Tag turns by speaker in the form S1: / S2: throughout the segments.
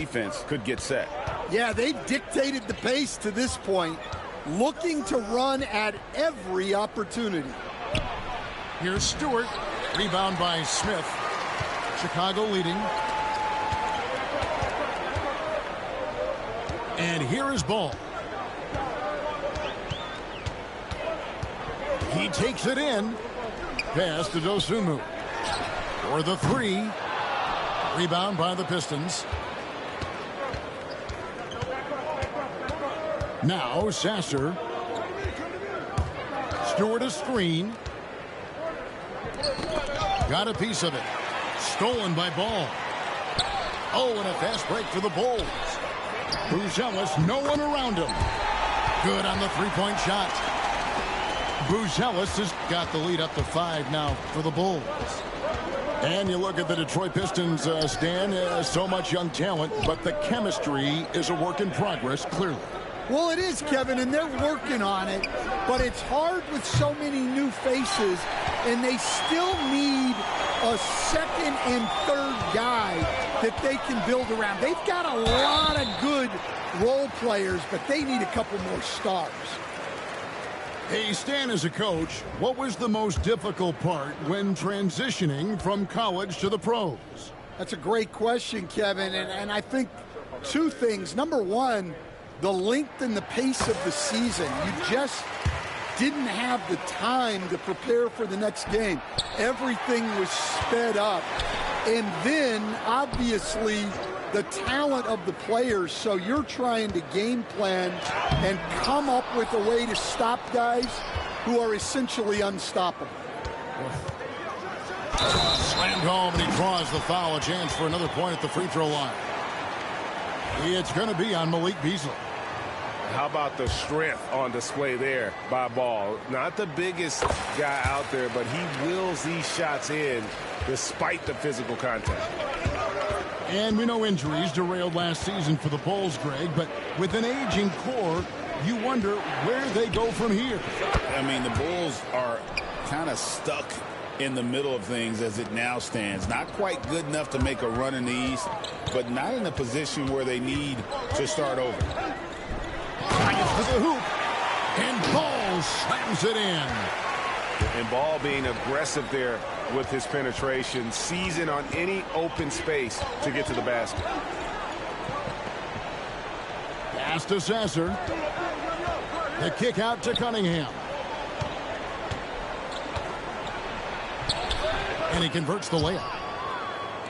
S1: defense could get set.
S2: Yeah, they've dictated the pace to this point, looking to run at every opportunity.
S3: Here's Stewart. Rebound by Smith. Chicago leading. And here is Ball. He takes it in. Pass to Dosunmu. For the three. Rebound by the Pistons. Now Sasser. Stewart a screen. Got a piece of it. Stolen by Ball. Oh, and a fast break for the Bulls. Buzelis, no one around him. Good on the three-point shot. Buzelis has got the lead up to 5 now for the Bulls. And you look at the Detroit Pistons, Stan, so much young talent, but the chemistry is a work in progress, clearly.
S2: Well, it is, Kevin, and they're working on it, but it's hard with so many new faces, and they still need a second and third guy that they can build around. They've got a lot of good role players, but they need a couple more stars.
S3: Hey, Stan, as a coach, what was the most difficult part when transitioning from college to the pros?
S2: That's a great question, Kevin, and I think two things. Number one, the length and the pace of the season. You just didn't have the time to prepare for the next game. Everything was sped up. And then, obviously, the talent of the players. So you're trying to game plan and come up with a way to stop guys who are essentially unstoppable.
S3: Slammed home, and he draws the foul. A chance for another point at the free throw line. It's going to be on Malik Beasley.
S1: How about the strength on display there by Ball? Not the biggest guy out there, but he wills these shots in despite the physical contact.
S3: And we know injuries derailed last season for the Bulls, Greg, but with an aging core, you wonder where they go from here.
S4: I mean, the Bulls are kind of stuck in the middle of things as it now stands. Not quite good enough to make a run in the East, but not in a position where they need to start over.
S3: To the hoop, and Ball slams it in.
S1: And Ball being aggressive there with his penetration, seizing on any open space to get to the basket.
S3: Pass to Sasser. The kick out to Cunningham. And he converts the layup.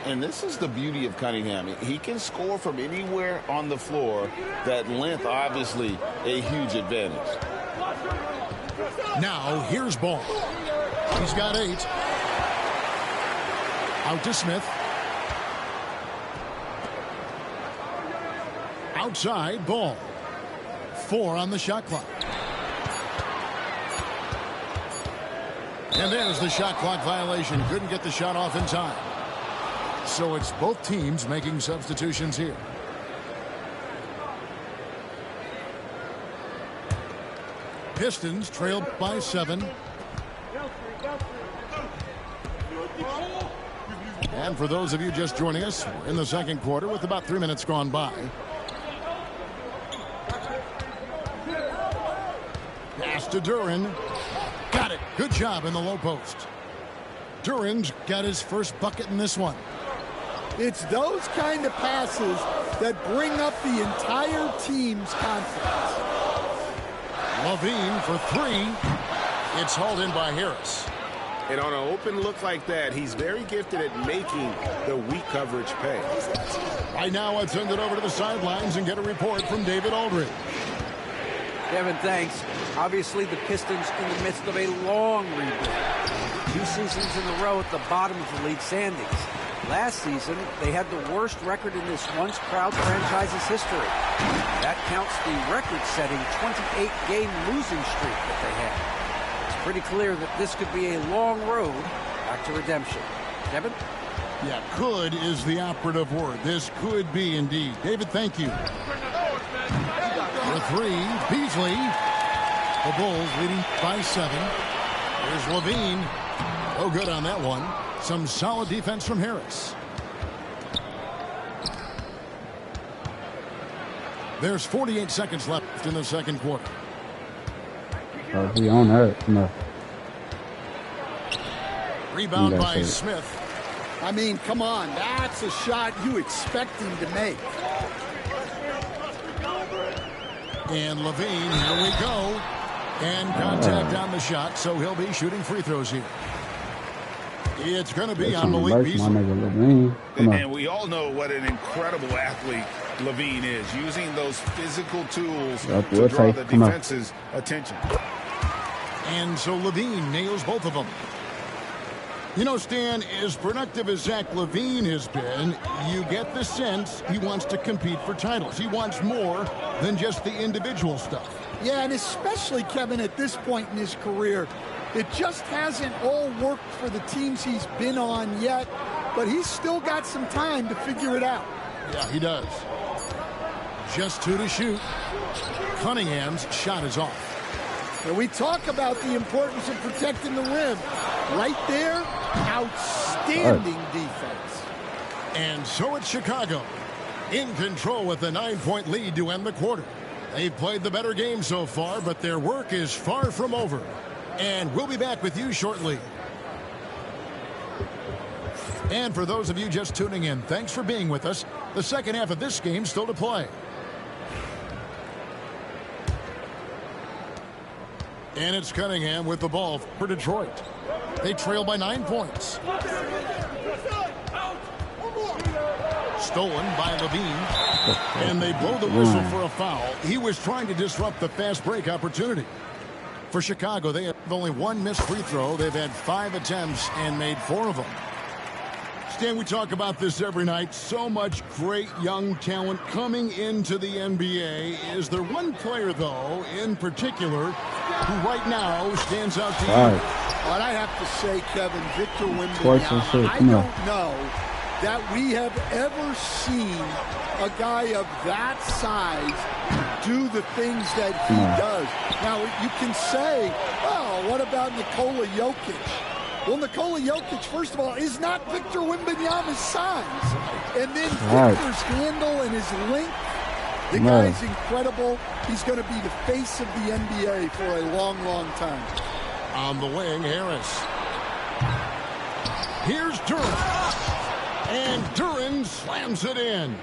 S4: And this is the beauty of Cunningham. He can score from anywhere on the floor. That length, obviously, a huge advantage.
S3: Now, here's Ball. He's got 8. Out to Smith. Outside, Ball. 4 on the shot clock. And there's the shot clock violation. Couldn't get the shot off in time. So it's both teams making substitutions here. Pistons trailed by 7. And for those of you just joining us, we're in the second quarter with about 3 minutes gone by. Pass to Duren. Got it. Good job in the low post. Duren's got his first bucket in this one.
S2: It's those kind of passes that bring up the entire team's confidence.
S3: Levine for 3. It's hauled in by Harris.
S1: And on an open look like that, he's very gifted at making the weak coverage pay.
S3: Right now, let's send it over to the sidelines and get a report from David Aldridge.
S5: Kevin, thanks. Obviously, the Pistons in the midst of a long rebuild. 2 seasons in a row at the bottom of the league standings. Last season, they had the worst record in this once-proud franchise's history. That counts the record-setting 28-game losing streak that they had. It's pretty clear that this could be a long road back to redemption. Kevin?
S3: Yeah, could is the operative word. This could be indeed. David, thank you. For 3, Beasley. The Bulls leading by 7. Here's Levine. Oh, good on that one. Some solid defense from Harris. There's 48 seconds left in the second quarter.
S6: Oh, he on that. No.
S3: Rebound by Smith.
S2: I mean, come on. That's a shot you expect him to make.
S3: And Levine, here we go. And contact on the shot, so he'll be shooting free throws here. It's going to be on Malik Beasley.
S4: And we all know what an incredible athlete Levine is, using those physical tools to draw the defense's attention.
S3: And so Levine nails both of them. You know, Stan, as productive as Zach Levine has been, you get the sense he wants to compete for titles. He wants more than just the individual stuff.
S2: Yeah, and especially, Kevin, at this point in his career, it just hasn't all worked for the teams he's been on yet, but he's still got some time to figure it out.
S3: Yeah, he does. Just 2 to shoot. Cunningham's shot is off.
S2: And we talk about the importance of protecting the rim. Right there, outstanding defense.
S3: And so it's Chicago in control with a 9-point lead to end the quarter. They've played the better game so far, but their work is far from over. And we'll be back with you shortly. And for those of you just tuning in, thanks for being with us. The second half of this game still to play. And it's Cunningham with the ball for Detroit. They trail by 9 points. Stolen by Levine. And they blow the whistle for a foul. He was trying to disrupt the fast break opportunity. For Chicago, they have only 1 missed free throw. They've had 5 attempts and made 4 of them. Stan, we talk about this every night. So much great young talent coming into the NBA. Is there one player, though, in particular, who right now stands out to you?
S2: Well, I have to say, Kevin, Victor Wembanyama. I don't know that we have ever seen a guy of that size do the things that he does. Now, you can say, oh, what about Nikola Jokic? Well, Nikola Jokic, first of all, is not Victor Wembanyama's size. And then Victor's handle and his length, the guy's incredible. He's going to be the face of the NBA for a long, long time.
S3: On the wing, Harris. Here's Duran. And Duran slams it in.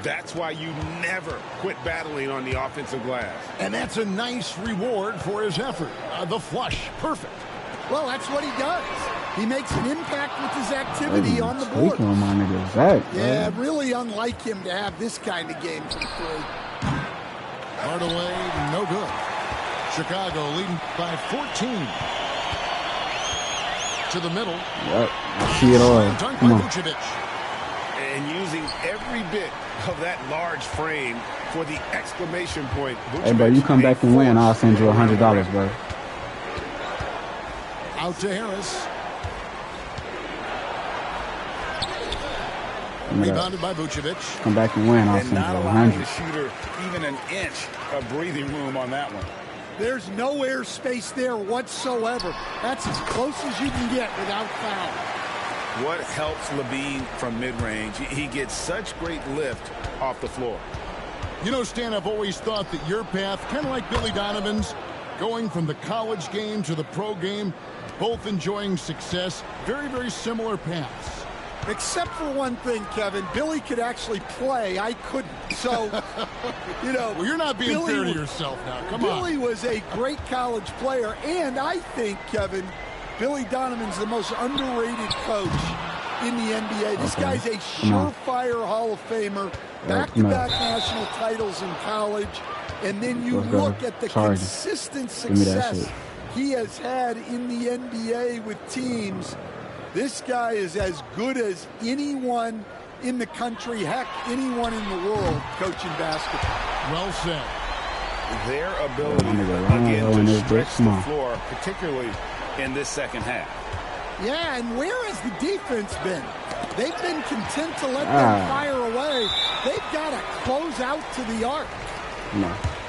S1: That's why you never quit battling on the offensive glass.
S3: And that's a nice reward for his effort. The flush, perfect.
S2: Well, that's what he does. He makes an impact with his activity on the board. Yeah, really unlike him to have this kind of game from 3.
S3: Hardaway, no good. Chicago leading by 14. To the middle.
S6: Yep, I see it all. Come on.
S1: And using every bit of that large frame for the exclamation point.
S6: Hey, bro, you come back and win, I'll send you $100, bro.
S3: Out to Harris. Rebounded by Vucevic.
S6: Come back and win, I'll send you $100.
S4: The shooter even an inch of breathing room on that one.
S2: There's no air space there whatsoever. That's as close as you can get without foul.
S4: What helps Levine from mid-range? He gets such great lift off the floor.
S3: You know, Stan, I've always thought that your path, kind of like Billy Donovan's, going from the college game to the pro game, both enjoying success, very, very similar paths.
S2: Except for one thing, Kevin. Billy could actually play. I couldn't. So, you know.
S3: Well, you're not being fair to yourself now. Come on.
S2: Billy was a great college player. And I think, Kevin, Billy Donovan's the most underrated coach in the NBA. This guy's a surefire Hall of Famer. Back-to-back national titles in college. And then you look at the consistent success he has had in the NBA with teams. This guy is as good as anyone in the country, heck, anyone in the world coaching basketball.
S3: Well said.
S4: Their ability, again, to stretch the floor, particularly in this second half.
S2: Yeah, and where has the defense been? They've been content to let them fire away. They've got to close out to the arc.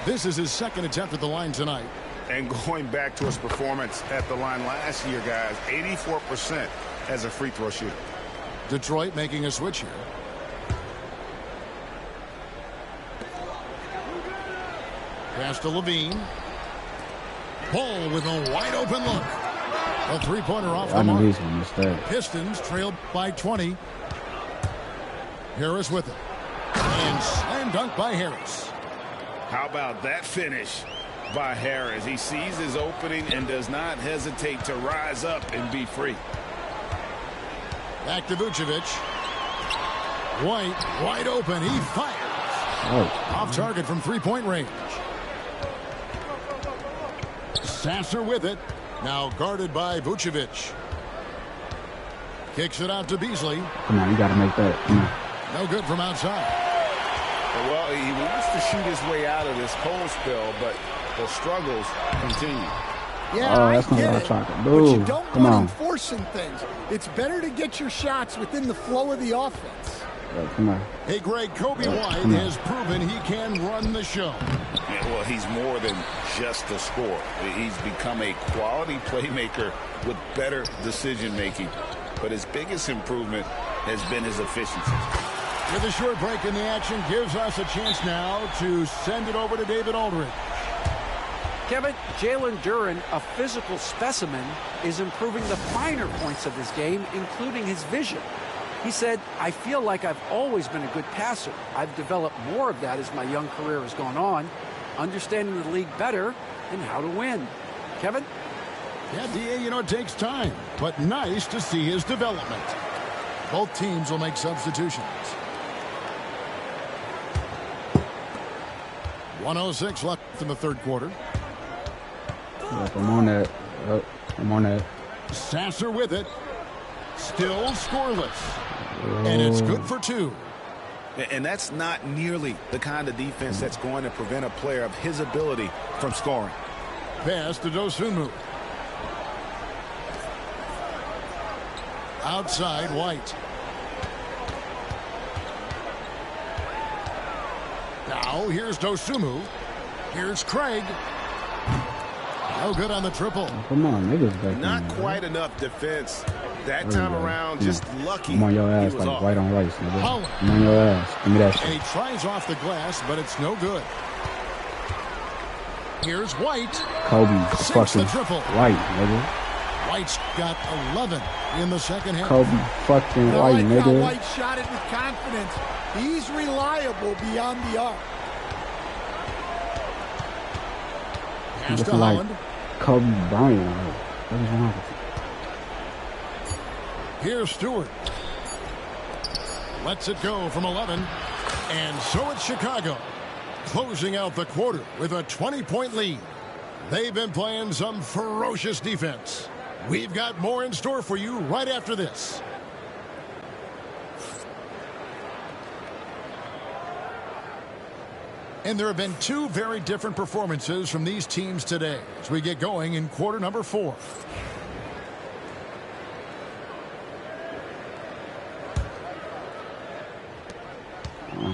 S3: This is his second attempt at the line tonight.
S1: And going back to his performance at the line last year, guys, 84% as a free throw shooter.
S3: Detroit making a switch here. Pass to Levine. Ball with a wide open look. A three-pointer off the mark. Pistons trailed by 20. Harris with it. And slam dunk by Harris.
S4: How about that finish by Harris? He sees his opening and does not hesitate to rise up and be free.
S3: Back to Vucevic. White wide open. He fires. Off target from three-point range. Sasser with it. Now guarded by Vucevic. Kicks it out to Beasley.
S6: Come on, you got to make that. Come on.
S3: No good from outside.
S4: Well, he wants to shoot his way out of this cold spell, but the struggles continue.
S2: Yeah,
S6: that's not what I'm trying to do.
S2: But you don't want him forcing things. It's better to get your shots within the flow of the offense.
S6: Come on.
S3: Hey, Greg, Kobe White has proven he can run the show.
S4: Yeah, well, he's more than just a scorer. He's become a quality playmaker with better decision-making. But his biggest improvement has been his efficiency.
S3: With a short break in the action, gives us a chance now to send it over to David Aldridge.
S5: Kevin, Jalen Duren, a physical specimen, is improving the finer points of his game, including his vision. He said, I feel like I've always been a good passer. I've developed more of that as my young career has gone on, understanding the league better and how to win. Kevin?
S3: Yeah, DA, it takes time, but nice to see his development. Both teams will make substitutions. 1:06 left in the third quarter.
S6: I'm on that. I'm on that.
S3: Sasser with it. Still scoreless. And it's good for two.
S4: And that's not nearly the kind of defense that's going to prevent a player of his ability from scoring.
S3: Pass to Dosunmu. Outside, White. Now, here's Dosunmu. Here's Craig. No good on the triple.
S6: Come on, niggas back.
S4: Not quite enough defense that time around. Just lucky.
S6: I'm on your ass like white on rice, nigga. I'm on your ass. Give me that shit.
S3: And he tries off the glass, but it's no good. Here's White.
S6: Kobe fucking
S3: the triple.
S6: White, nigga.
S3: White's got 11 in the second half.
S6: Kobe fucking White, nigga.
S2: White shot it with confidence. He's reliable beyond the arc.
S3: Pass to Holland.
S6: Kobe Bryant. What is wrong with you?
S3: Here's Stewart. Lets it go from 11. And so it's Chicago, closing out the quarter with a 20-point lead. They've been playing some ferocious defense. We've got more in store for you right after this. And there have been two very different performances from these teams today as we get going in quarter number 4.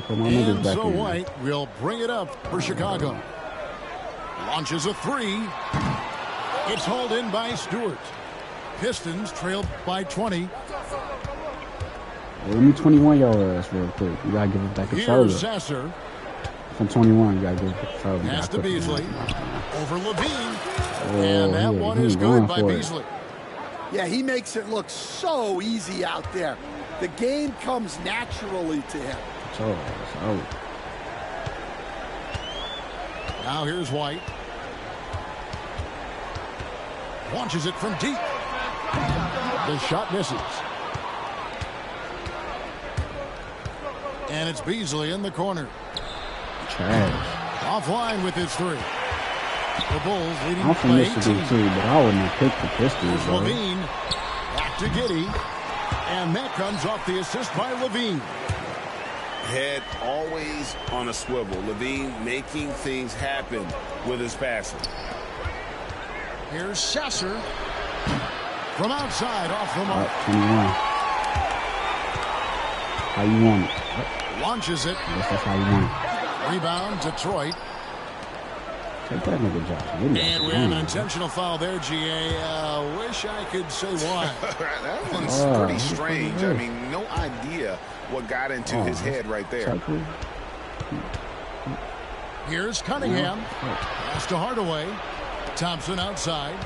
S3: And so White will bring it up for Chicago. Launches a three. It's hauled in by Stewart. Pistons trailed by 20.
S6: Well, let me 21 your ass real quick. You gotta give it back control.
S3: Here's Sasser.
S6: From 21, you gotta give it back control.
S3: Pass to Beasley. Over Levine. And that one is good by Beasley.
S2: Yeah, he makes it look so easy out there. The game comes naturally to him.
S3: Now here's White. Launches it from deep. The shot misses. And it's Beasley in the corner.
S6: Trash.
S3: Offline with his three. The Bulls leading
S6: I'm from Michigan too, but I wouldn't have picked the Pistons.
S3: Levine. Back to Giddey. And that comes off the assist by Levine.
S4: Head always on a swivel. Levine making things happen with his passing.
S3: Here's Sasser. From outside, off the mark.
S6: 21. How you want it?
S3: Launches it.
S6: I guess that's how you want it.
S3: Rebound, Detroit.
S6: Take that nigga, Josh.
S3: And we have an intentional foul there, GA. Wish I could say why.
S4: That one's pretty strange. I mean, no idea what got into his head right there.
S3: Here's Cunningham. Pass to Hardaway. Thompson outside.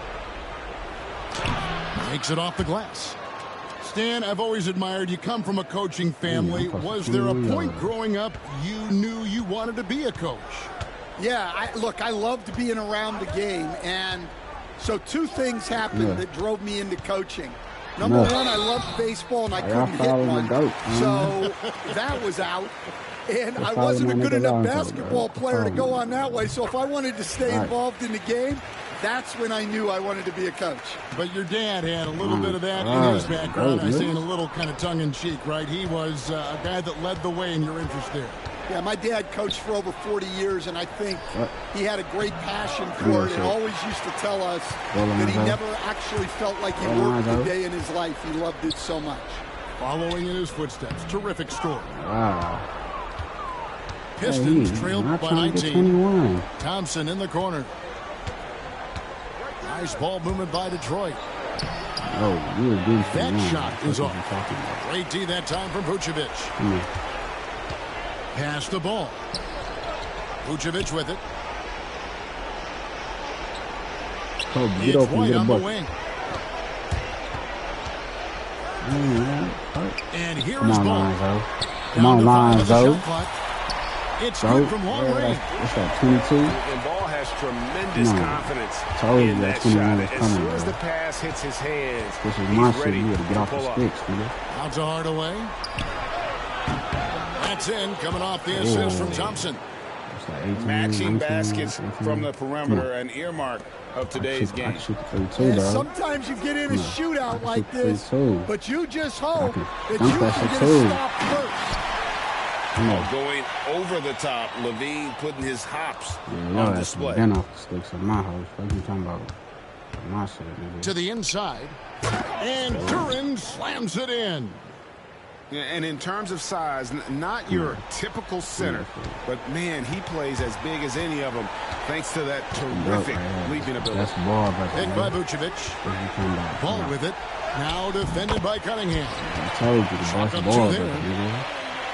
S3: Takes it off the glass. Stan, I've always admired you. Come from a coaching family. Was there a point growing up you knew you wanted to be a coach?
S2: Yeah, look, I loved being around the game. And so two things happened that drove me into coaching. Number one, I loved baseball, and I couldn't hit one. So that was out. And I wasn't a good enough basketball player to go on that way. So if I wanted to stay involved in the game, that's when I knew I wanted to be a coach.
S3: But your dad had a little bit of that in his background. I say in a little kind of tongue-in-cheek, right? He was a guy that led the way in your interest there.
S2: Yeah, my dad coached for over 40 years, and I think he had a great passion for it and always used to tell us that he never actually felt like he worked a day in his life. He loved it so much.
S3: Following in his footsteps, terrific story.
S6: Wow.
S3: Pistons trailed by 19. Thompson in the corner. Nice ball movement by Detroit.
S6: Oh, you were good.
S3: That shot is off. Great D that time from Vucevic. Pass the ball. Vucevic with it. It's White on the wing. And here is ball.
S6: Come on, Lonzo.
S3: It's good from long range.
S6: What's that, 22?
S1: And Ball has tremendous confidence in that shot. As soon as the pass hits his hands,
S6: this is my
S1: he's
S6: shit.
S1: ready
S6: You gotta get off
S1: to
S6: the
S1: pull
S6: sticks,
S1: up.
S6: nigga.
S3: Out to Hardaway. That's in, coming off the assist from Thompson.
S4: Matching baskets from the perimeter, an earmark of today's game.
S2: Sometimes you get in a shootout like this, but you just hope that you can get a stop first.
S4: Going over the top, Levine putting his hops
S6: on
S4: display.
S6: Been off the sticks in my house. What are you talking about? My shit, nigga.
S3: To the inside, and Duran slams it in.
S4: And in terms of size, not your typical center, but man, he plays as big as any of them, thanks to that terrific leaping ability.
S6: That's ball,
S3: Picked by Vucevic. Ball with it. Now defended by Cunningham.
S6: I told you, the ball there.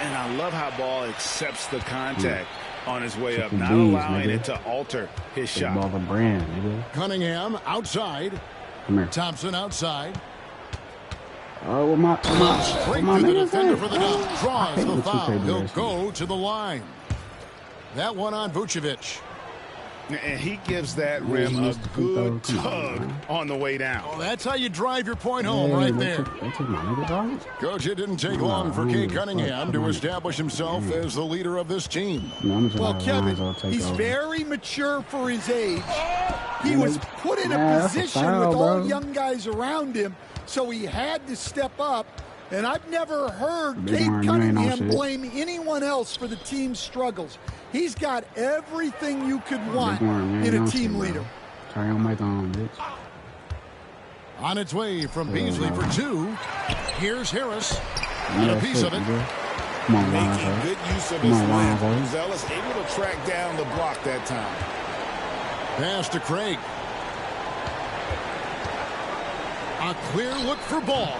S4: And I love how Ball accepts the contact on his way up, not allowing it to alter his shot.
S6: Ball the brand, nigga.
S3: Cunningham outside.
S6: Come here.
S3: Thompson outside.
S6: Oh,
S3: Straight to the defender for the dunk. Draws the foul. He'll go to the line. That one on Vucevic.
S4: And he gives that rim a good tug on the way down.
S3: Oh, that's how you drive your point home right there. Coach, it didn't take long for Kate Cunningham to establish himself as the leader of this team.
S2: Well, Kevin, he's very mature for his age. He was put in a position with all young guys around him, so he had to step up. And I've never heard Kate Cunningham blame anyone else for the team's struggles. He's got everything you could want in a team leader.
S3: On its way from Beasley for two. Here's Harris. And a piece of it.
S4: Making good use of his length. Zealous able to track down the block that time.
S3: Pass to Craig. A clear look for Ball.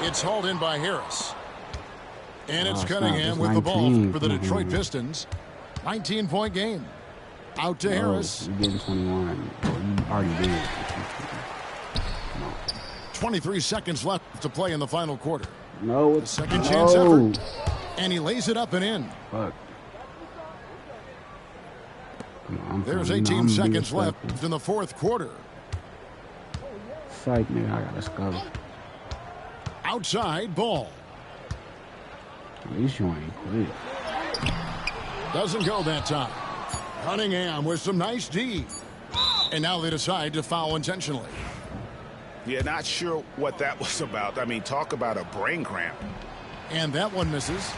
S3: It's hauled in by Harris. And it's Cunningham with the ball for the Detroit Pistons. 19-point game. Out to Harris.
S6: You're getting 21. You already did.
S3: 23 seconds left to play in the final quarter.
S6: No.
S3: Second chance effort. And he lays it up and in.
S6: Fuck.
S3: There's 18 seconds left in the fourth quarter.
S6: Psych, nigga. I gotta scover.
S3: Outside Ball.
S6: At least you ain't quit.
S3: Doesn't go that time. Cunningham with some nice D. And now they decide to foul intentionally.
S4: Yeah, not sure what that was about. I mean, talk about a brain cramp.
S3: And that one misses.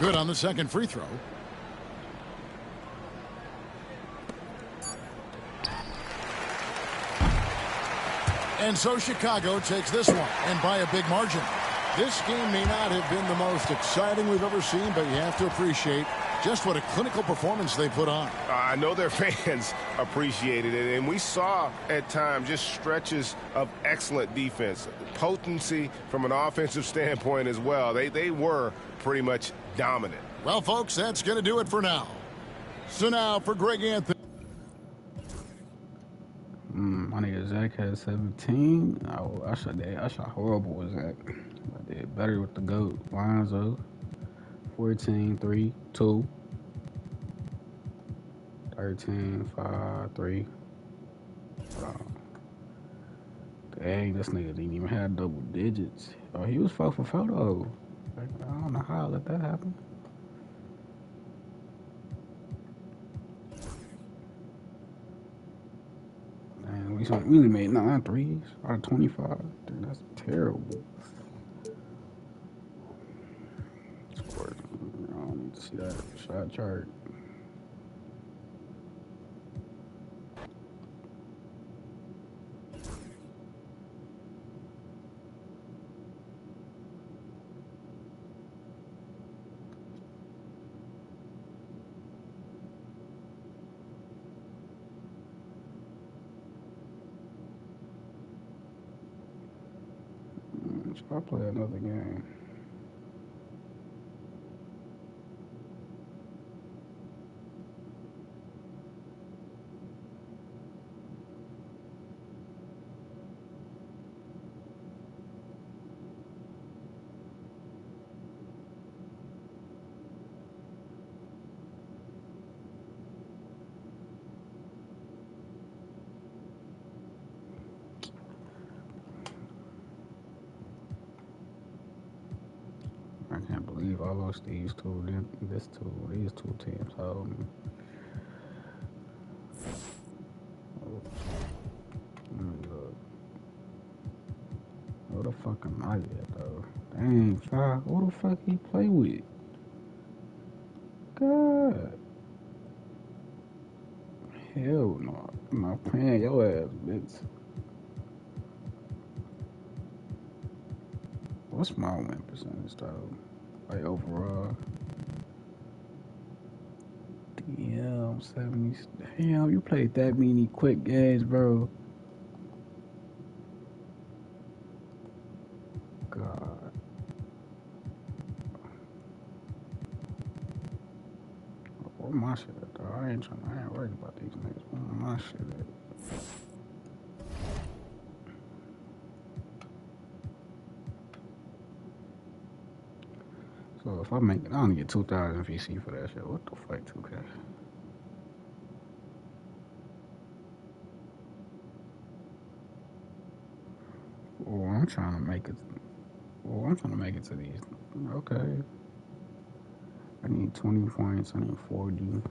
S3: Good on the second free throw. And so Chicago takes this one, and by a big margin. This game may not have been the most exciting we've ever seen, but you have to appreciate just what a clinical performance they put on.
S1: I know their fans appreciated it, and we saw at times just stretches of excellent defense, potency from an offensive standpoint as well. They were pretty much dominant.
S3: Well, folks, that's going to do it for now. So now for Greg Anthony.
S6: My nigga Zach had 17. I shot horrible with Zach. I did better with the GOAT. Lonzo, 14, 3, 2. 13, 5, 3. Dang, this nigga didn't even have double digits. Oh, he was 4 for 4 though. Like, I don't know how I let that happen. Man, we only made 9 threes out of 25. Dude, that's terrible. Scores. I don't need to see that shot chart. I'll play another game. I can't believe I lost these two teams. Let me look. Who the fuck am I at though? Dang, fuck. Who the fuck he play with? God. Hell no. I'm not playing your ass, bitch. What's my win percentage though? Like overall. Damn, 70. Damn, you played that many quick games, bro. God. Where my shit at though? I ain't worried about these niggas. Where my shit at? So if I make it, I only get 2,000 VC for that shit. What the fuck, 2K? Oh, I'm trying to make it. Oh, I'm trying to make it to these. Okay. I need 20 points. I need 40.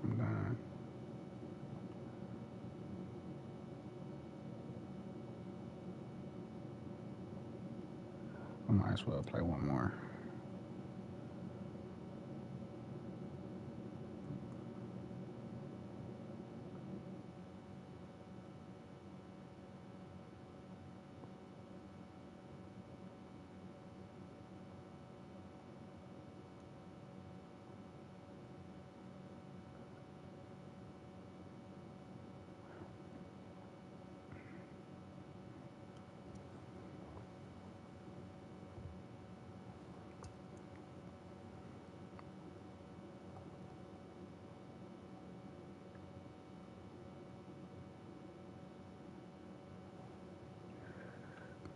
S6: I'm done. I might as well play one more.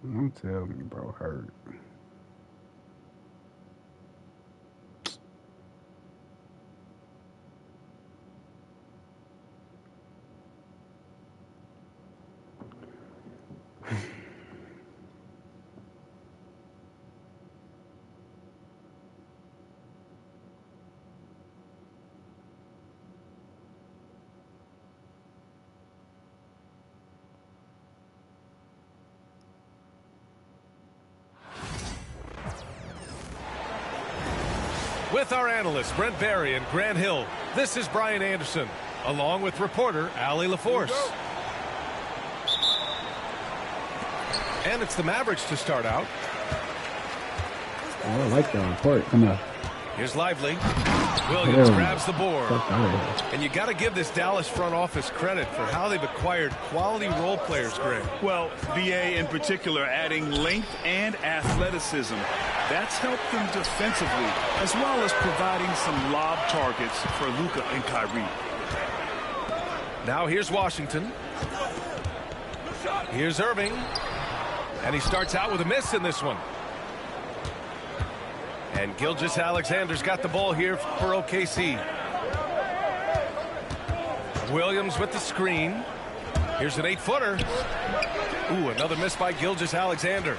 S6: Don't tell me, bro, hurt.
S7: With our analysts, Brent Barry and Grant Hill, this is Brian Anderson. along with reporter Allie LaForce. And it's the Mavericks to start out.
S6: Oh, I like that report. Come on.
S7: Here's Lively. Williams grabs the board. And you got to give this Dallas front office credit for how they've acquired quality role players, Greg.
S8: Well, BA in particular adding length and athleticism. That's helped them defensively, as well as providing some lob targets for Luka and Kyrie.
S7: Now here's Washington. Here's Irving. And he starts out with a miss in this one. And Gilgeous-Alexander's got the ball here for OKC. Williams with the screen. Here's an 8-footer. Ooh, another miss by Gilgeous-Alexander.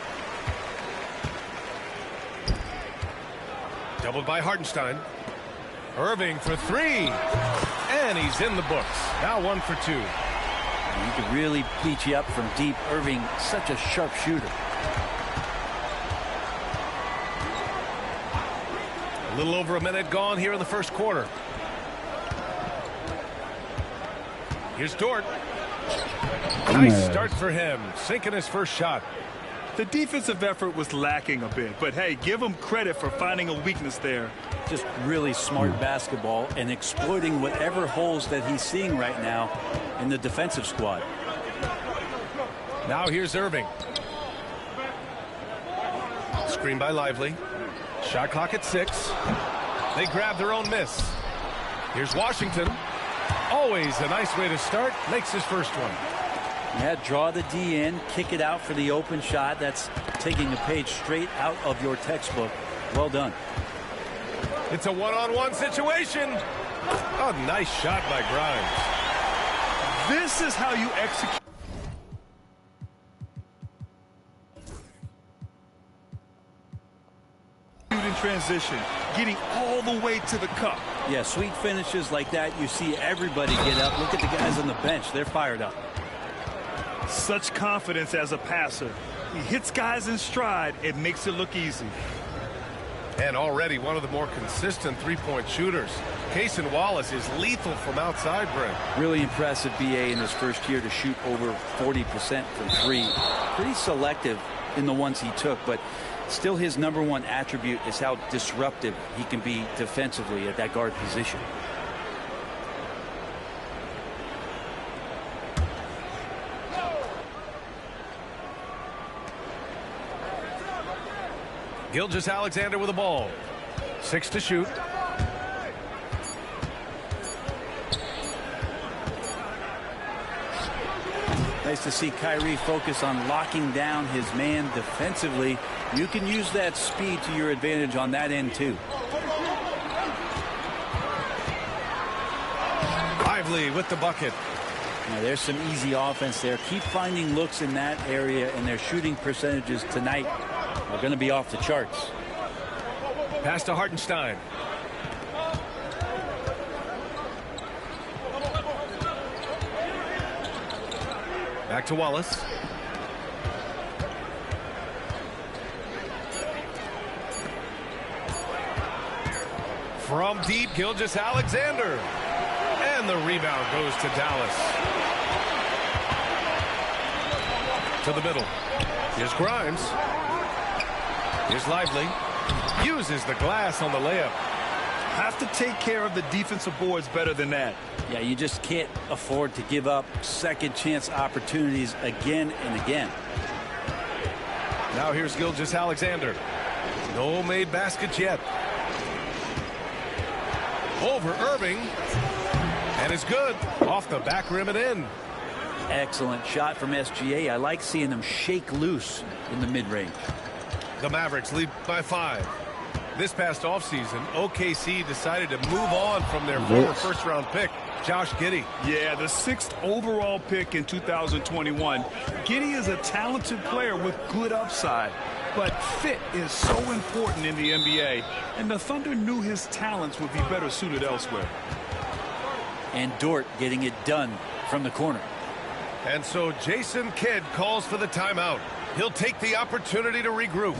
S7: Doubled by Hartenstein. Irving for 3. And he's in the books. Now 1 for 2.
S5: He could really beat you up from deep. Irving, such a sharp shooter.
S7: A little over a minute gone here in the first quarter. Here's Dort. Nice start for him, sinking his first shot.
S8: The defensive effort was lacking a bit, but hey, give him credit for finding a weakness there.
S5: Just really smart basketball and exploiting whatever holes that he's seeing right now in the defensive squad.
S7: Now here's Irving. Screen by Lively. Shot clock at 6. They grab their own miss. Here's Washington. Always a nice way to start. Makes his first one.
S5: Yeah, draw the D in, kick it out for the open shot. That's taking a page straight out of your textbook. Well done.
S7: It's a one-on-one situation. Oh, nice shot by Grimes.
S8: This is how you execute in transition, getting all the way to the cup.
S5: Yeah, sweet finishes like that, you see everybody get up. Look at the guys on the bench. They're fired up.
S8: Such confidence as a passer. He hits guys in stride. It makes it look easy.
S7: And already one of the more consistent three-point shooters. Cason Wallace is lethal from outside, Brent.
S5: Really impressive BA in his first year to shoot over 40% from 3. Pretty selective in the ones he took, but still his #1 attribute is how disruptive he can be defensively at that guard position.
S7: Gilgeous-Alexander with the ball. 6 to shoot.
S5: Nice to see Kyrie focus on locking down his man defensively. You can use that speed to your advantage on that end too.
S7: Lively with the bucket.
S5: Now there's some easy offense there. Keep finding looks in that area, and their shooting percentages tonight are going to be off the charts.
S7: Pass to Hartenstein. Back to Wallace. From deep, Gilgeous-Alexander. And the rebound goes to Dallas. To the middle. Here's Grimes. Here's Lively. Uses the glass on the layup.
S8: Have to take care of the defensive boards better than that.
S5: Yeah, you just can't afford to give up second chance opportunities again and again.
S7: Now here's Gilgeous-Alexander. No made baskets yet. Over Irving. And it's good. Off the back rim and in.
S5: Excellent shot from SGA. I like seeing them shake loose in the mid-range.
S7: The Mavericks lead by 5. This past offseason, OKC decided to move on from their former first-round pick, Josh Giddey.
S8: Yeah, the 6th overall pick in 2021. Giddey is a talented player with good upside, but fit is so important in the NBA, and the Thunder knew his talents would be better suited elsewhere.
S5: And Dort getting it done from the corner.
S7: And so Jason Kidd calls for the timeout. He'll take the opportunity to regroup.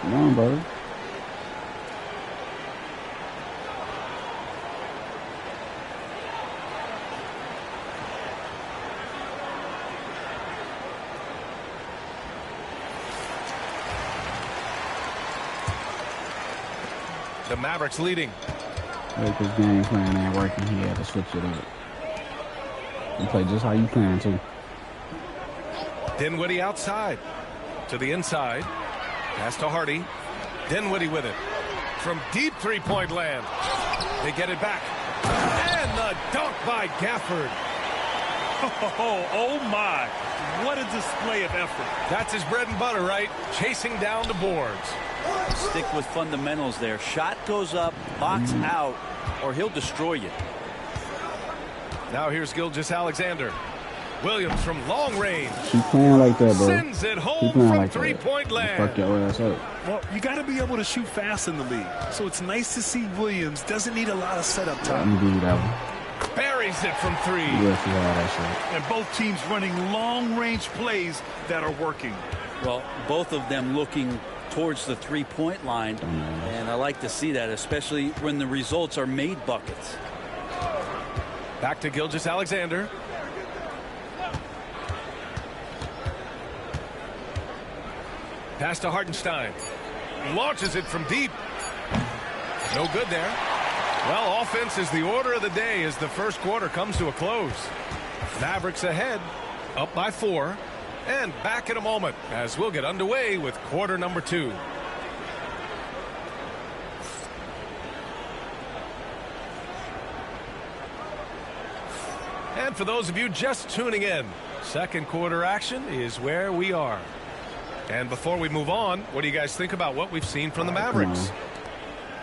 S6: Come on, brother.
S7: The Mavericks leading.
S6: Lakers game plan ain't working. He had to switch it up. You play just how you plan to.
S7: Dinwiddie outside. To the inside. Pass to Hardy. Dinwiddie with it. From deep three-point land. They get it back. And the dunk by Gafford.
S8: Oh my. What a display of effort.
S7: That's his bread and butter, right? Chasing down the boards.
S9: Stick with fundamentals there. Shot goes up, box out, or he'll destroy you.
S7: Now here's Gilgeous-Alexander. Williams from long range.
S6: Keep playing like that, bro.
S7: Sends it home from
S6: like
S7: three-point land.
S6: Fuck your ass up.
S8: Well, you got to be able to shoot fast in the league. So it's nice to see Williams doesn't need a lot of setup time.
S6: Let me give you that one.
S7: Buries it from three.
S6: Yes, you have that shit.
S8: And both teams running long-range plays that are working.
S9: Well, both of them looking towards the three-point line, and I like to see that, especially when the results are made buckets.
S7: Back to Gilgeous-Alexander. Pass to Hartenstein. Launches it from deep. No good there. Well, offense is the order of the day as the first quarter comes to a close. Mavericks ahead, up by 4. And back in a moment as we'll get underway with quarter number 2. And for those of you just tuning in, second quarter action is where we are. And before we move on, what do you guys think about what we've seen from the Mavericks?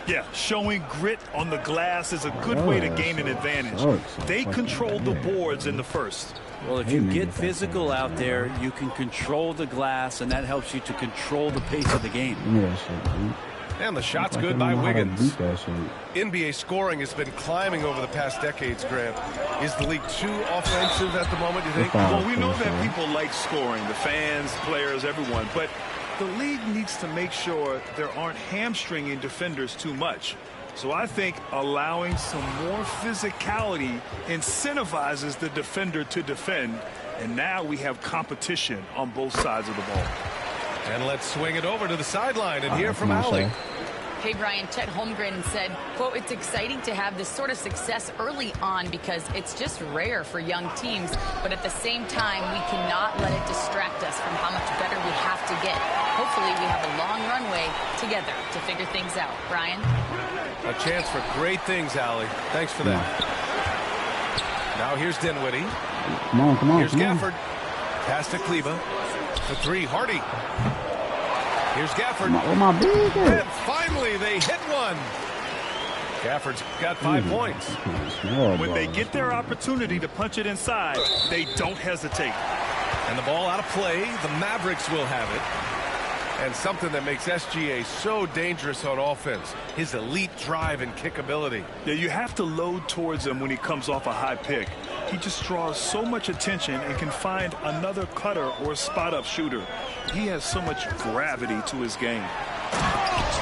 S8: Yeah, showing grit on the glass is a good way to gain an advantage. They controlled the boards in the first.
S9: Well, if you get physical out there, you can control the glass, and that helps you to control the pace of the game.
S7: And the shot's good by Wiggins. NBA scoring has been climbing over the past decades, Grant. Is the league too offensive at the moment, you think?
S8: Well, we know that people like scoring, the fans, players, everyone, but the league needs to make sure there aren't hamstringing defenders too much. So I think allowing some more physicality incentivizes the defender to defend. And now we have competition on both sides of the ball.
S7: And let's swing it over to the sideline and hear from Allie.
S10: Hey, Brian, Chet Holmgren said, quote, "It's exciting to have this sort of success early on because it's just rare for young teams. But at the same time, we cannot let it distract us from how much better we have to get. Hopefully we have a long runway together to figure things out." Brian?
S7: A chance for great things, Allie. Thanks for that. Now here's Dinwiddie.
S6: Come on.
S7: Here's Gafford. Pass to Kleba. For 3, Hardy. Here's Gafford. And finally, they hit one. Gafford's got 5 points.
S8: When they get their opportunity to punch it inside, they don't hesitate.
S7: And the ball out of play. The Mavericks will have it. And something that makes SGA so dangerous on offense, his elite drive and kick ability.
S8: Yeah, you have to load towards him when he comes off a high pick. He just draws so much attention and can find another cutter or a spot-up shooter. He has so much gravity to his game.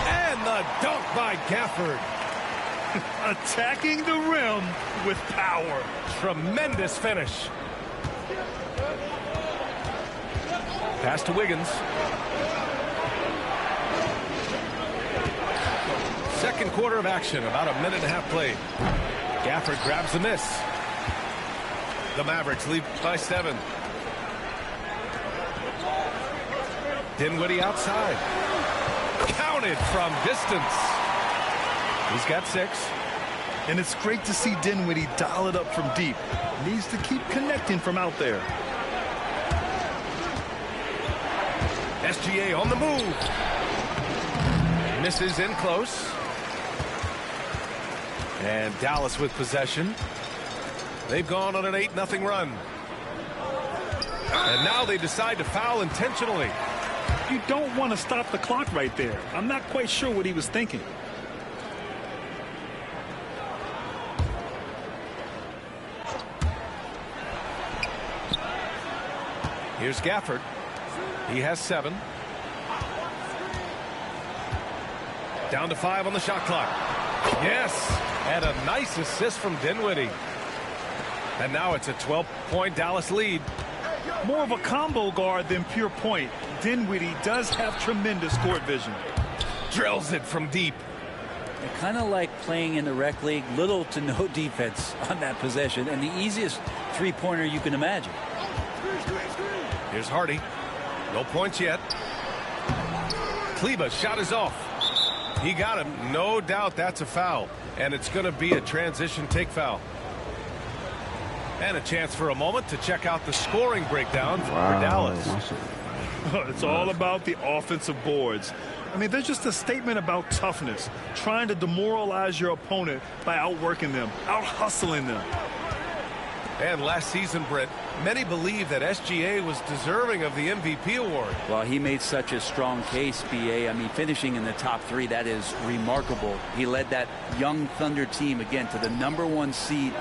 S7: And the dunk by Gafford.
S8: Attacking the rim with power.
S7: Tremendous finish. Pass to Wiggins. Second quarter of action, about a minute and a half played. Gafford grabs the miss. The Mavericks lead by 7. Dinwiddie outside. Counted from distance. He's got 6.
S8: And it's great to see Dinwiddie dial it up from deep. Needs to keep connecting from out there.
S7: SGA on the move. Misses in close. And Dallas with possession. They've gone on an 8-0 run. And now they decide to foul intentionally.
S8: You don't want to stop the clock right there. I'm not quite sure what he was thinking.
S7: Here's Gafford. He has 7. Down to 5 on the shot clock. Yes, and a nice assist from Dinwiddie. And now it's a 12-point Dallas lead.
S8: More of a combo guard than pure point. Dinwiddie does have tremendous court vision.
S7: Drills it from deep.
S9: Kind of like playing in the rec league, little to no defense on that possession, and the easiest three-pointer you can imagine.
S7: Here's Hardy. No points yet. Kleber's shot is off. He got him. No doubt that's a foul, and it's going to be a transition take foul. And a chance for a moment to check out the scoring breakdown for Dallas.
S8: It's all about the offensive boards. I mean, they're just a statement about toughness, trying to demoralize your opponent by outworking them, out-hustling them.
S7: And last season, Britt, many believe that SGA was deserving of the MVP award.
S9: Well, he made such a strong case, BA. I mean, finishing in the top 3, that is remarkable. He led that young Thunder team, again, to the #1 seed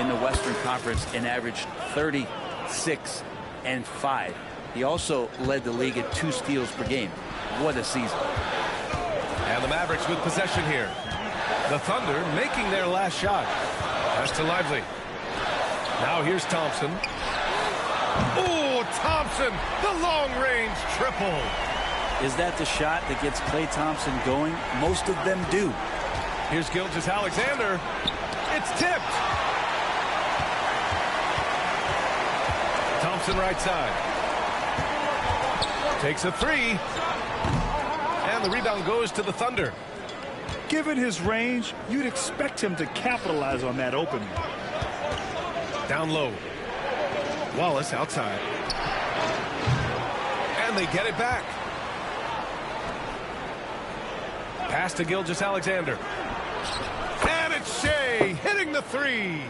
S9: in the Western Conference and averaged 36 and 5. He also led the league at 2 steals per game. What a season.
S7: And the Mavericks with possession here. The Thunder making their last shot. Pass to Lively. Now here's Thompson. Oh, Thompson, the long-range triple.
S9: Is that the shot that gets Klay Thompson going? Most of them do.
S7: Here's Gilgeous-Alexander. It's tipped. Thompson right side. Takes a 3. And the rebound goes to the Thunder.
S8: Given his range, you'd expect him to capitalize on that opening.
S7: Down low. Wallace outside. And they get it back. Pass to Gilgeous-Alexander. And it's Shea hitting the 3.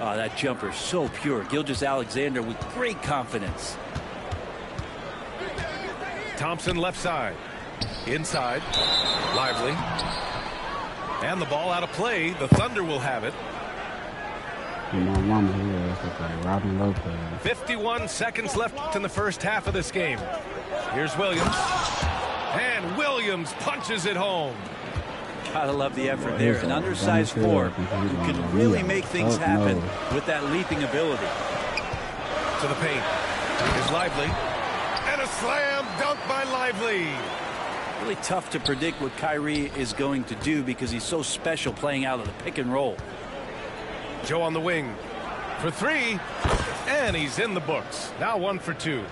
S9: Oh, that jumper so pure. Gilgeous-Alexander with great confidence.
S7: Thompson left side. Inside. Lively. And the ball out of play. The Thunder will have it.
S6: My mama here is like Robin Lopez.
S7: 51 seconds left in the first half of this game. Here's Williams. And Williams punches it home.
S9: Gotta love the effort there. An undersized forward who can really make things happen with that leaping ability.
S7: To the paint. Here's Lively. And a slam dunk by Lively.
S9: Really tough to predict what Kyrie is going to do because he's so special playing out of the pick and roll.
S7: Joe on the wing for 3, and he's in the books. Now 1 for 2.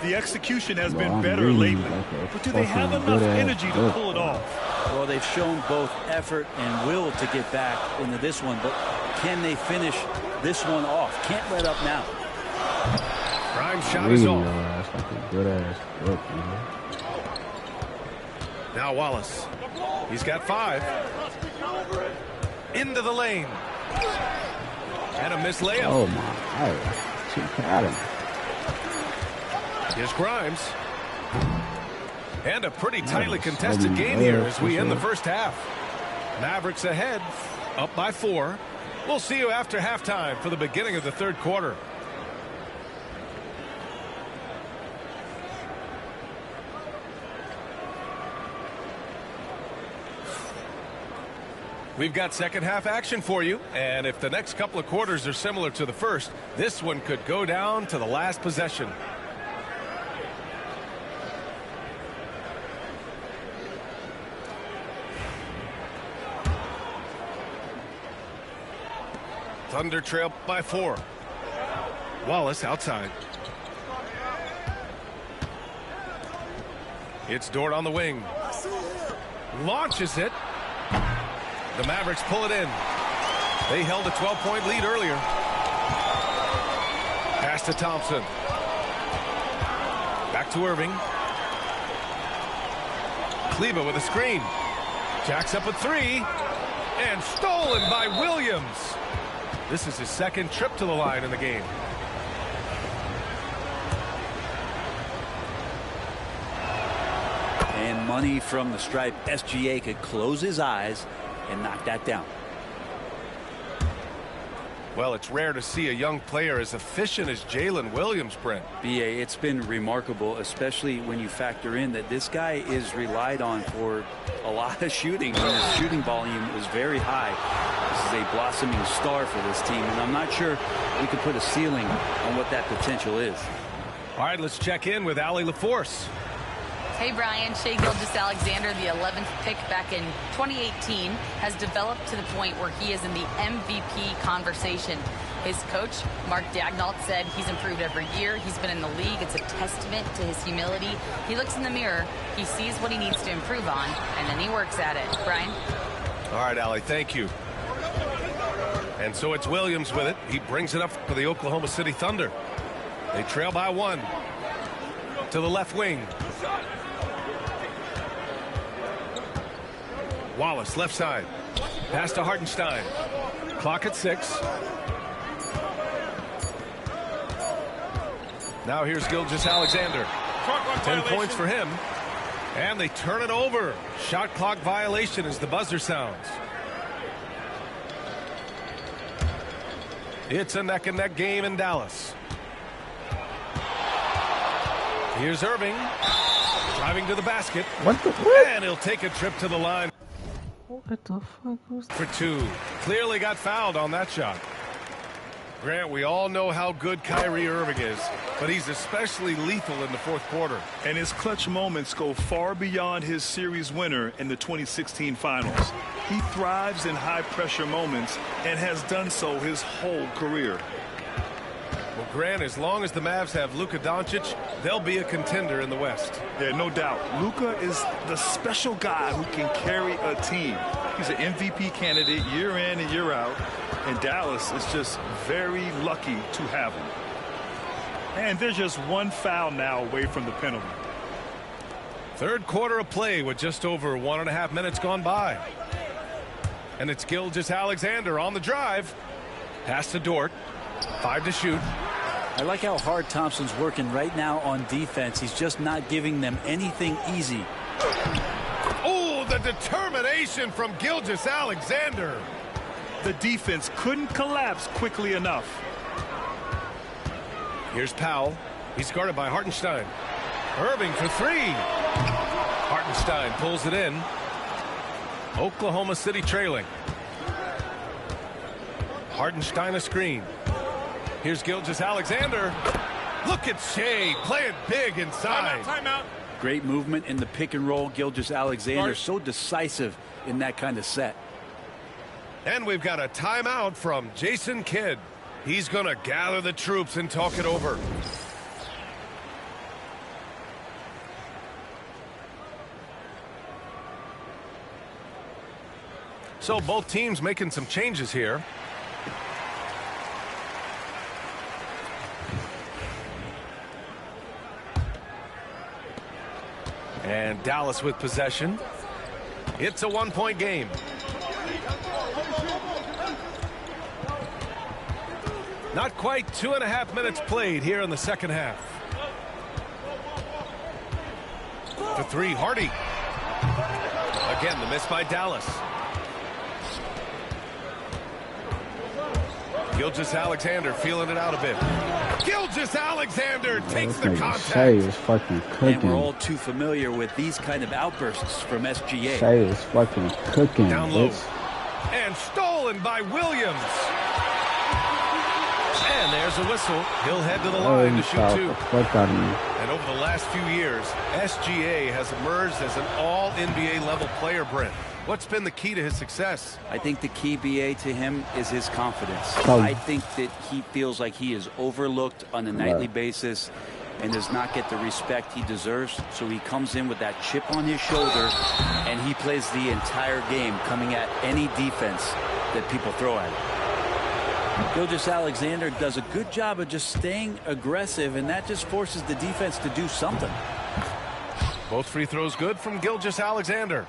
S8: The execution has been better lately, but do they have enough energy to pull it off?
S9: Well, they've shown both effort and will to get back into this one, but can they finish this one off? Can't let up now.
S7: Grimes' shot is off.
S6: That's like a good ass look, man.
S7: Now Wallace. He's got 5. Into the lane. And a missed layup.
S6: Oh my God. She got him.
S7: Here's Grimes. And a pretty tightly contested game here as we end the first half. Mavericks ahead, up by 4. We'll see you after halftime for the beginning of the third quarter. We've got second half action for you, and if the next couple of quarters are similar to the first, this one could go down to the last possession. Thunder trail by 4. Wallace outside. It's Dort on the wing. Launches it. The Mavericks pull it in. They held a 12-point lead earlier. Pass to Thompson. Back to Irving. Kleber with a screen. Jacks up a 3. And stolen by Williams. This is his second trip to the line in the game.
S9: And money from the stripe. SGA could close his eyes and knock that down.
S7: Well, it's rare to see a young player as efficient as Jalen Williams, Brent.
S9: B.A., it's been remarkable, especially when you factor in that this guy is relied on for a lot of shooting. His shooting volume is very high. This is a blossoming star for this team, and I'm not sure we can put a ceiling on what that potential is.
S7: All right, let's check in with Allie LaForce.
S10: Hey, Brian. Shai Gilgeous-Alexander, the 11th pick back in 2018, has developed to the point where he is in the MVP conversation. His coach, Mark Daignault, said he's improved every year. He's been in the league. It's a testament to his humility. He looks in the mirror, he sees what he needs to improve on, and then he works at it. Brian?
S7: All right, Allie, thank you. And so it's Williams with it. He brings it up for the Oklahoma City Thunder. They trail by 1 to the left wing. Wallace, left side. Pass to Hartenstein. Clock at 6. Now here's Gilgeous-Alexander. 10 points for him. And they turn it over. Shot clock violation as the buzzer sounds. It's a neck-and-neck game in Dallas. Here's Irving. Driving to the basket. And he'll take a trip to the line.
S6: What the fuck was that?
S7: For 2. Clearly got fouled on that shot. Grant, we all know how good Kyrie Irving is, but he's especially lethal in the fourth quarter.
S8: And his clutch moments go far beyond his series winner in the 2016 finals. He thrives in high-pressure moments and has done so his whole career.
S7: Well, Grant, as long as the Mavs have Luka Doncic, they'll be a contender in the West.
S8: Yeah, no doubt. Luka is the special guy who can carry a team. He's an MVP candidate year in and year out, and Dallas is just very lucky to have him. And there's just one foul now away from the penalty.
S7: Third quarter of play with just over 1.5 minutes gone by. And it's Gilgeous-Alexander on the drive. Pass to Dort. 5 to shoot.
S11: I like how hard Thompson's working right now on defense. He's just not giving them anything easy.
S7: Oh, the determination from Gilgeous-Alexander.
S8: The defense couldn't collapse quickly enough.
S7: Here's Powell. He's guarded by Hartenstein. Irving for 3. Hartenstein pulls it in. Oklahoma City trailing. Hartenstein a screen. Here's Gilgeous-Alexander. Look at Shai playing big inside.
S8: Timeout.
S11: Great movement in the pick and roll. Gilgeous-Alexander so decisive in that kind of set.
S7: And we've got a timeout from Jason Kidd. He's going to gather the troops and talk it over. So both teams making some changes here. And Dallas with possession. It's a 1-point game. Not quite 2.5 minutes played here in the second half. For 3, Hardy. Again, the miss by Dallas. Gilgeous-Alexander feeling it out a bit. Gilgeous-Alexander takes the contact.
S6: Shai is fucking cooking.
S11: And we're all too familiar with these kind of outbursts from SGA.
S6: Shai is fucking cooking.
S7: Down low. And stolen by Williams. And there's a whistle. He'll head to the line to shoot 2. And over the last few years, SGA has emerged as an all-NBA level player, Brent. What's been the key to his success?
S11: I think the key, BA, to him is his confidence. I think that he feels like he is overlooked on a nightly basis and does not get the respect he deserves. So he comes in with that chip on his shoulder, and he plays the entire game coming at any defense that people throw at him. Gilgeous-Alexander does a good job of just staying aggressive, and that just forces the defense to do something.
S7: Both free throws good from Gilgeous-Alexander.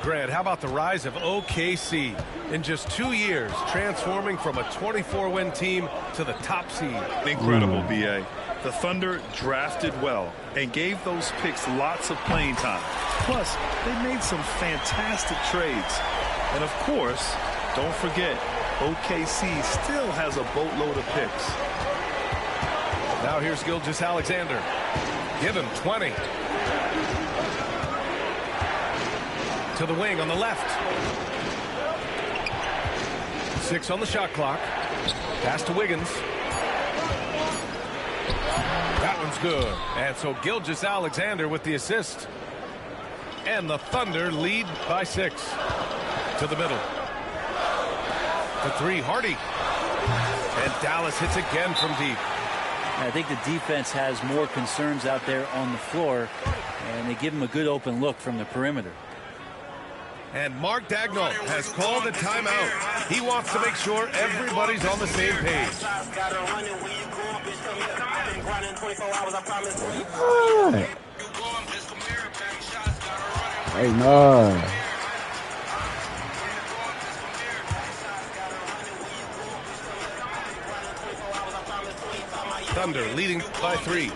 S7: Grant, how about the rise of OKC in just 2 years, transforming from a 24-win team to the top seed?
S8: Incredible, BA. The Thunder drafted well and gave those picks lots of playing time. Plus, they made some fantastic trades. And of course, don't forget, OKC still has a boatload of picks.
S7: Now here's Gilgeous-Alexander. Give him 20. To the wing on the left. 6 on the shot clock. Pass to Wiggins. That one's good. And so Gilgeous-Alexander with the assist. And the Thunder lead by 6. To the middle. The 3, Hardy. And Dallas hits again from deep.
S9: I think the defense has more concerns out there on the floor, and they give him a good open look from the perimeter.
S7: And Mark Daigneault has called a timeout. He wants to make sure everybody's on the same page.
S6: Hey, no.
S7: Thunder leading by 3.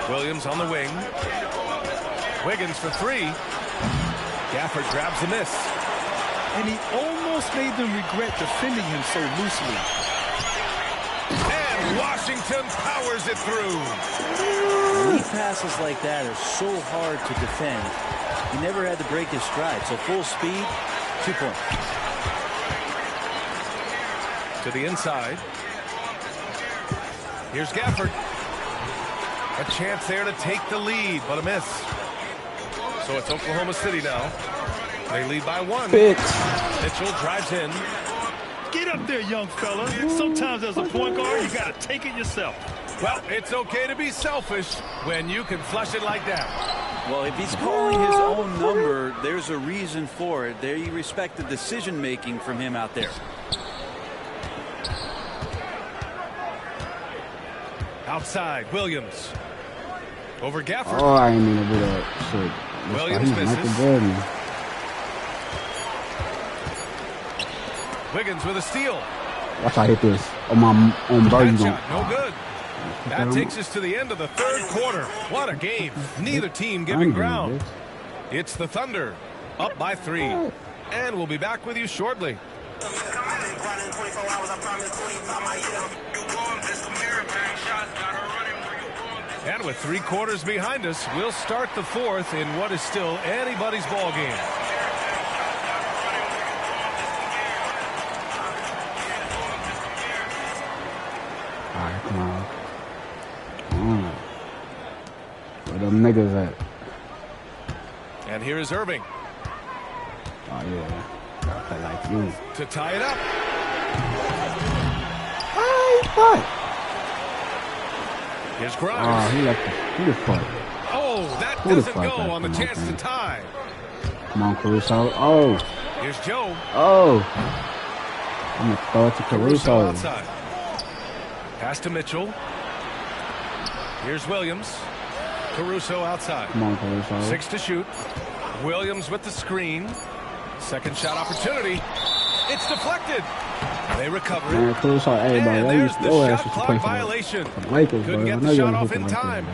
S7: Williams on the wing. Wiggins for 3. Gafford grabs the miss.
S8: And he almost made them regret defending him so loosely.
S7: And Washington powers it through.
S9: Lead passes like that are so hard to defend. He never had to break his stride. So full speed, 2 points.
S7: To the inside. Here's Gafford. A chance there to take the lead, but a miss. So it's Oklahoma City now. They lead by 1. Mitchell drives in.
S8: Get up there, young fella. Sometimes as a point guard, you got to take it yourself.
S7: Well, it's okay to be selfish when you can flush it like that.
S9: Well, if he's calling his own number, there's a reason for it. There you respect the decision-making from him out there.
S7: Outside, Williams. Over Gafford.
S6: Oh, I didn't mean to do that shit.
S7: Williams misses. Wiggins with a steal.
S6: Watch I hit this on my own bird.
S7: No good. That takes us to the end of the 3rd quarter. What a game. Neither team giving ground. It's the Thunder up by 3. And we'll be back with you shortly. And with 3 quarters behind us, we'll start the 4th in what is still anybody's ball game.
S6: All right, come on. Where them niggas at?
S7: And here is Irving.
S6: Oh, yeah. I like you.
S7: To tie it up.
S6: What?
S7: Here's Grimes.
S6: Oh, he left the foot.
S7: Oh, that doesn't go on the chance to tie.
S6: Come on, Caruso. Oh.
S7: Here's Joe.
S6: Oh. I'm going to throw it to Caruso.
S7: Outside. Pass to Mitchell. Here's Williams. Caruso outside.
S6: Come on, Caruso.
S7: 6 to shoot. Williams with the screen. Second shot opportunity. It's deflected. They recover it.
S6: Man, Caruso, hey, bro,
S7: and there's the shot clock
S6: play
S7: violation.
S6: For the Lakers,
S7: couldn't
S6: bro.
S7: get the shot off in time.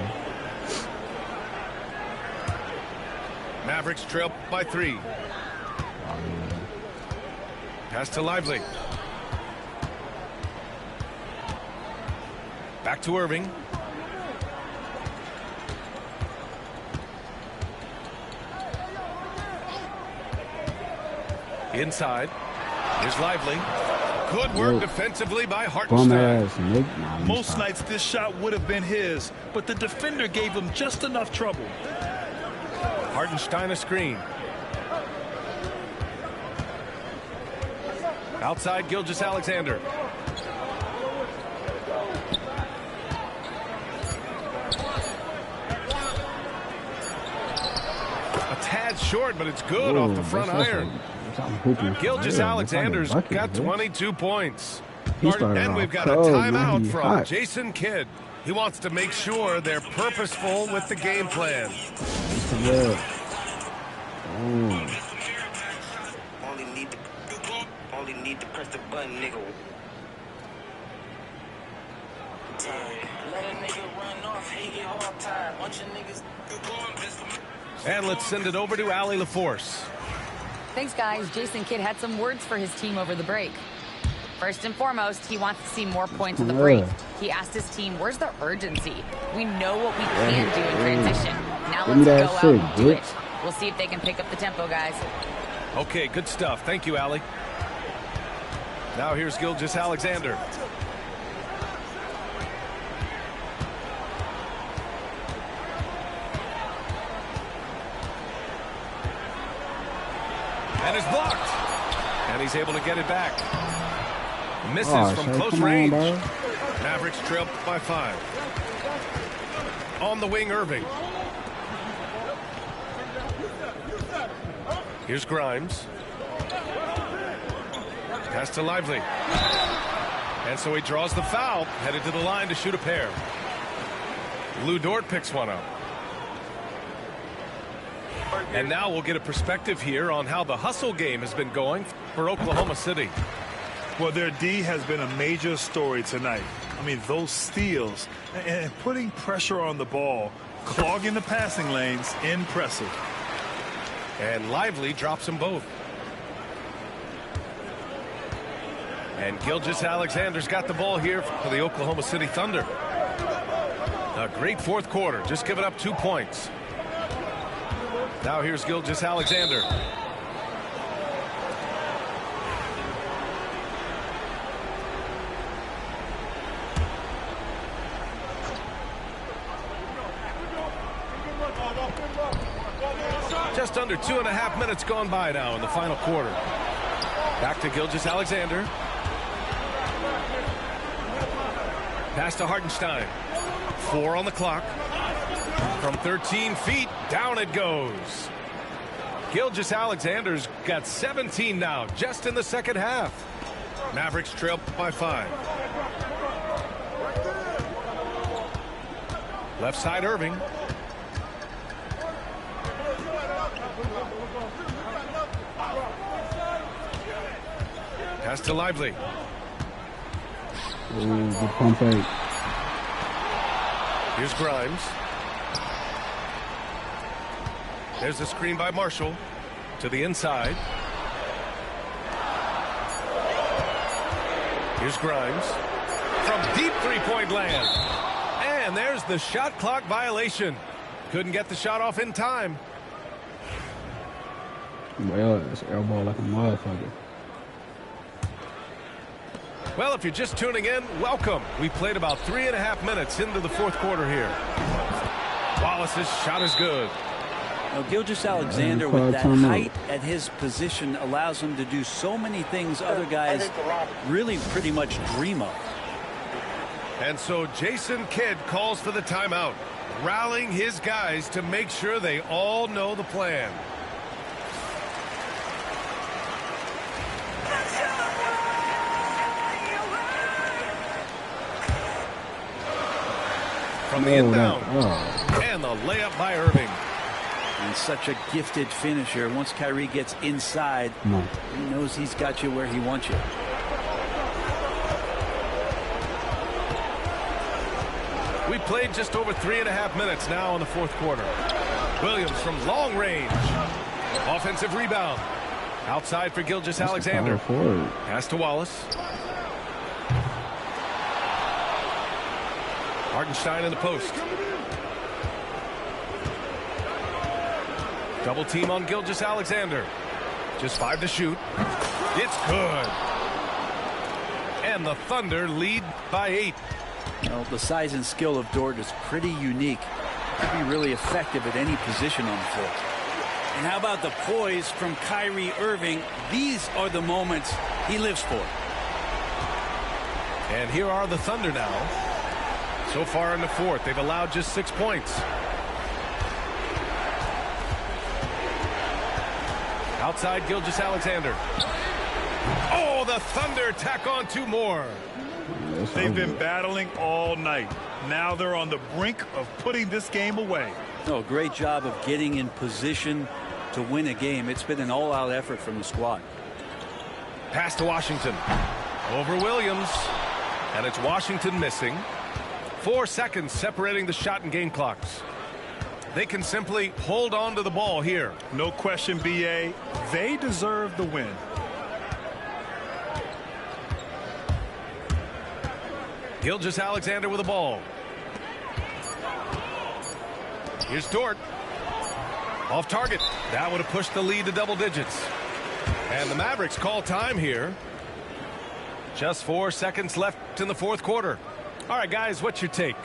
S7: Mavericks trail by 3. Pass to Lively. Back to Irving. Inside. Here's Lively. Good work defensively by Hartenstein.
S8: Most nights this shot would have been his, but the defender gave him just enough trouble.
S7: Hartenstein a screen. Outside, Gilgeous-Alexander. A tad short, but it's good off the front iron. Gilgeous-Alexander's got 22 points. And we've got a timeout from Jason Kidd. He wants to make sure they're purposeful with the game plan.
S12: Only need to press the button, nigga.
S7: And let's send it over to Allie LaForce.
S10: Thanks, guys. Jason Kidd had some words for his team over the break. First and foremost, he wants to see more points at the break. He asked his team, where's the urgency? We know what we can do in transition. Now let's go out and do it. We'll see if they can pick up the tempo, guys.
S7: Okay, good stuff. Thank you, Allie. Now here's Gilgeous-Alexander. And is blocked. And he's able to get it back. Misses from close range. Mavericks trail by 5. On the wing, Irving. Here's Grimes. Pass to Lively. And so he draws the foul, headed to the line to shoot a pair. Lou Dort picks one up. And now we'll get a perspective here on how the hustle game has been going for Oklahoma City.
S8: Well, their D has been a major story tonight. I mean, those steals and putting pressure on the ball, clogging the passing lanes, impressive.
S7: And Lively drops them both. And Gilgeous-Alexander's got the ball here for the Oklahoma City Thunder. A great fourth quarter, just giving up 2 points. Now here's Gilgeous-Alexander. Just under 2.5 minutes gone by now in the final quarter. Back to Gilgeous-Alexander. Pass to Hartenstein. 4 on the clock. From 13 feet, down it goes. Gilgeous-Alexander's got 17 now, just in the second half. Mavericks trail by 5. Left side, Irving. Pass to Lively.
S6: Ooh, good pump fake.
S7: Here's Grimes. There's a screen by Marshall to the inside. Here's Grimes from deep three-point land. And there's the shot clock violation. Couldn't get the shot off in time.
S6: Well, it's air ball like a motherfucker.
S7: Well, if you're just tuning in, welcome. We played about 3.5 minutes into the fourth quarter here. Wallace's shot is good.
S9: Now, Gilgeous-Alexander, with that height at his position, allows him to do so many things other guys really pretty much dream of.
S7: And so Jason Kidd calls for the timeout, rallying his guys to make sure they all know the plan. From the inbound. And the layup by Irving.
S9: And such a gifted finisher. Once Kyrie gets inside, he knows he's got you where he wants you.
S7: We played just over 3.5 minutes now in the fourth quarter. Williams from long range. Offensive rebound. Outside for Gilgeous-Alexander. Pass to Wallace. Hartenstein in the post. Double team on Gilgeous-Alexander. Just 5 to shoot. It's good. And the Thunder lead by 8.
S9: Well, the size and skill of Dort is pretty unique. Could be really effective at any position on the floor. And how about the poise from Kyrie Irving? These are the moments he lives for.
S7: And here are the Thunder now. So far in the fourth, they've allowed just 6 points. Outside, Gilgeous-Alexander. Oh, the Thunder tack on 2 more.
S8: They've been battling all night. Now they're on the brink of putting this game away.
S9: Oh, great job of getting in position to win a game. It's been an all-out effort from the squad.
S7: Pass to Washington. Over Williams. And it's Washington missing. 4 seconds separating the shot and game clocks. They can simply hold on to the ball here.
S8: No question, B.A. They deserve the win.
S7: Gilgeous-Alexander with the ball. Here's Dort. Off target. That would have pushed the lead to double digits. And the Mavericks call time here. Just 4 seconds left in the fourth quarter. All right, guys, what's your take?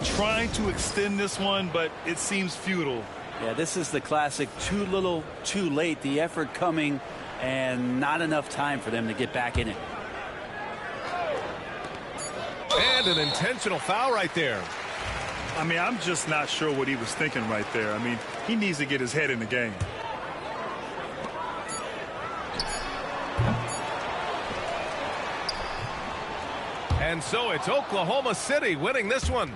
S8: Trying to extend this one, but it seems futile.
S9: Yeah, this is the classic too little, too late. The effort coming and not enough time for them to get back in it.
S7: And an intentional foul right there.
S8: I mean, I'm just not sure what he was thinking right there. I mean, he needs to get his head in the game.
S7: And so it's Oklahoma City winning this one.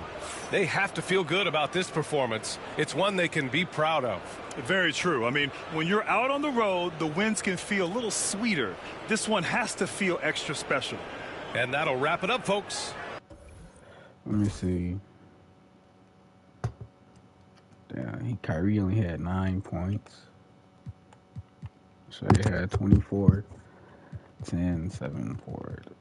S7: They have to feel good about this performance. It's one they can be proud of.
S8: Very true. I mean, when you're out on the road, the wins can feel a little sweeter. This one has to feel extra special.
S7: And that'll wrap it up, folks.
S6: Let me see. Yeah, Kyrie only had 9 points. So they had 24, 10, 7 for it.